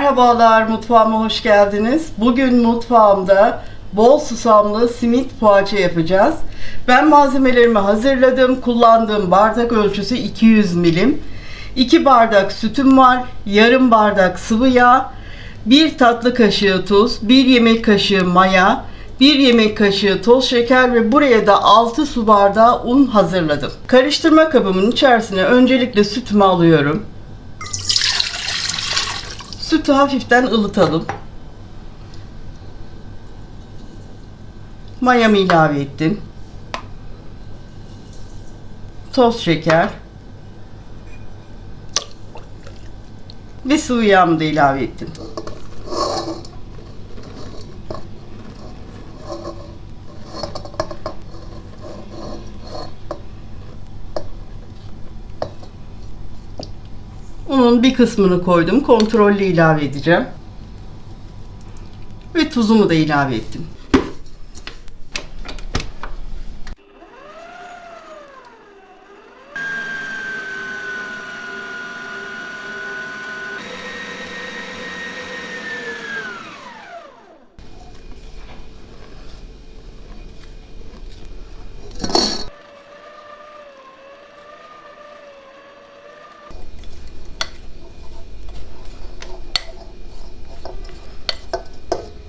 Merhabalar, mutfağıma hoş geldiniz. Bugün mutfağımda bol susamlı simit poğaça yapacağız. Ben malzemelerimi hazırladım. Kullandığım bardak ölçüsü 200 milim. 2 bardak sütüm var, yarım bardak sıvı yağ, 1 tatlı kaşığı tuz, 1 yemek kaşığı maya, 1 yemek kaşığı toz şeker ve buraya da 6 su bardağı un hazırladım. Karıştırma kabımın içerisine öncelikle sütümü alıyorum. Sütü hafiften ılıtalım. Mayamı ilave ettim. Toz şeker. Ve sıvı yağımı da ilave ettim. Unun bir kısmını koydum. Kontrollü ilave edeceğim. Ve tuzumu da ilave ettim.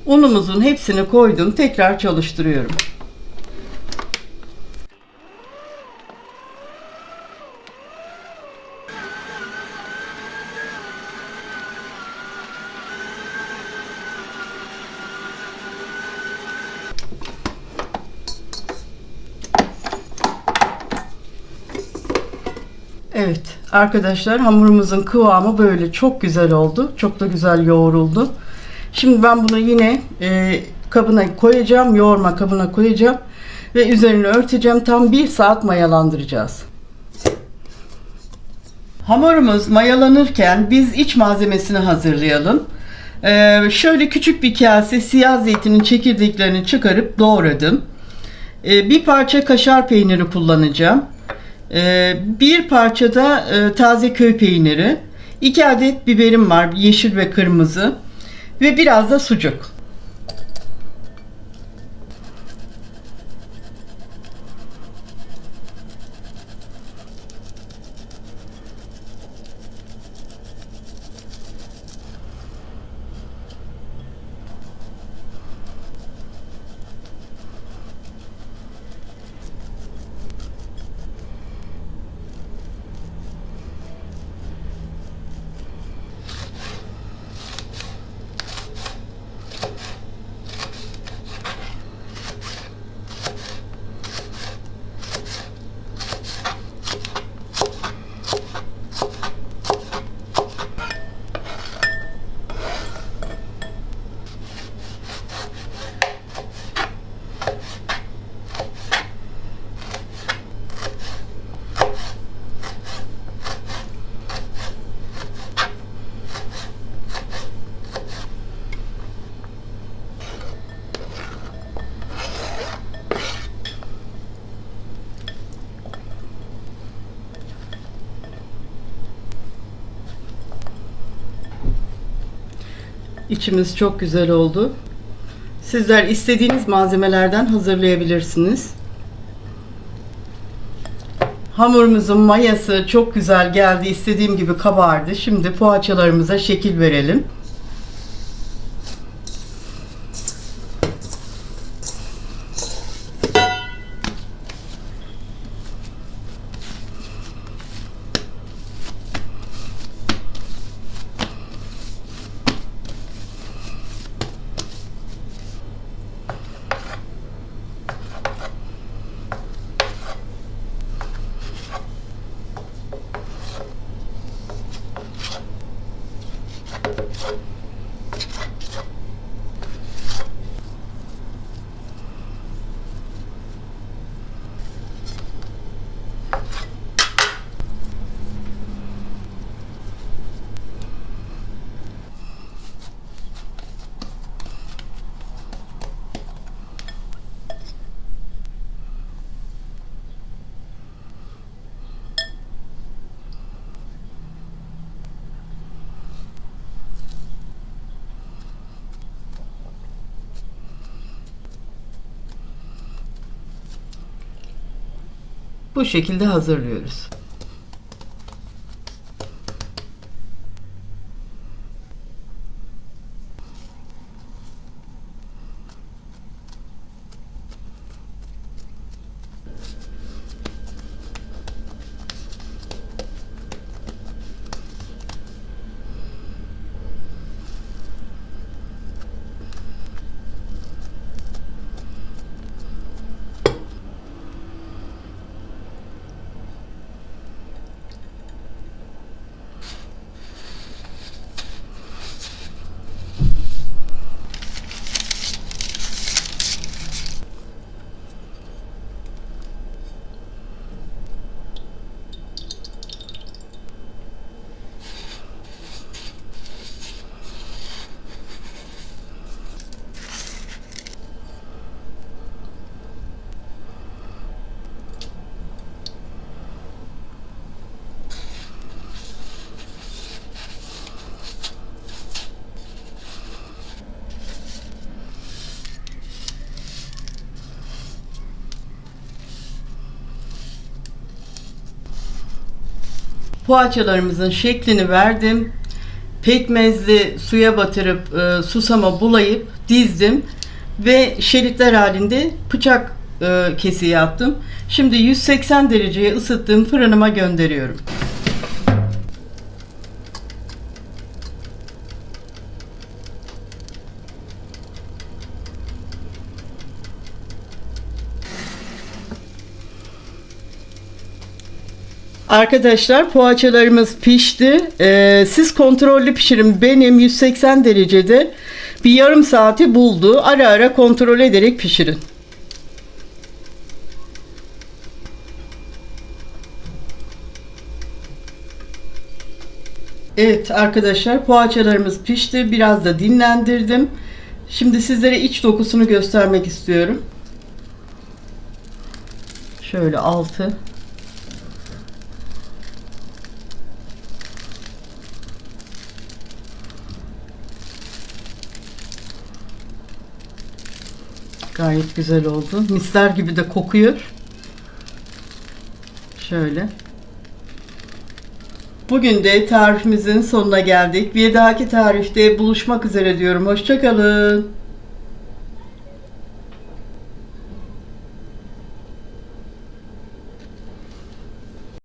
Unumuzun hepsini koydum. Tekrar çalıştırıyorum. Evet arkadaşlar, hamurumuzun kıvamı böyle çok güzel oldu. Çok da güzel yoğruldu. Şimdi ben bunu yine kabına koyacağım. Yoğurma kabına koyacağım. Ve üzerini örteceğim. Tam 1 saat mayalandıracağız. Hamurumuz mayalanırken biz iç malzemesini hazırlayalım. Şöyle küçük bir kase siyah zeytinin çekirdeklerini çıkarıp doğradım. Bir parça kaşar peyniri kullanacağım. Bir parça da taze köy peyniri. 2 adet biberim var, yeşil ve kırmızı. Ve biraz da sucuk. İçimiz çok güzel oldu. Sizler istediğiniz malzemelerden hazırlayabilirsiniz. Hamurumuzun mayası çok güzel geldi. İstediğim gibi kabardı. Şimdi poğaçalarımıza şekil verelim. Bu şekilde hazırlıyoruz. Poğaçalarımızın şeklini verdim. Pekmezli suya batırıp susama bulayıp dizdim ve şeritler halinde bıçak kesiği attım. Şimdi 180 dereceye ısıttığım fırınıma gönderiyorum. Arkadaşlar poğaçalarımız pişti. Siz kontrollü pişirin. Benim 180 derecede bir yarım saati buldu. Ara ara kontrol ederek pişirin. Evet arkadaşlar poğaçalarımız pişti. Biraz da dinlendirdim. Şimdi sizlere iç dokusunu göstermek istiyorum. Şöyle altı. Gayet güzel oldu. Misler gibi de kokuyor. Şöyle. Bugün de tarifimizin sonuna geldik. Bir dahaki tarifte buluşmak üzere diyorum. Hoşça kalın.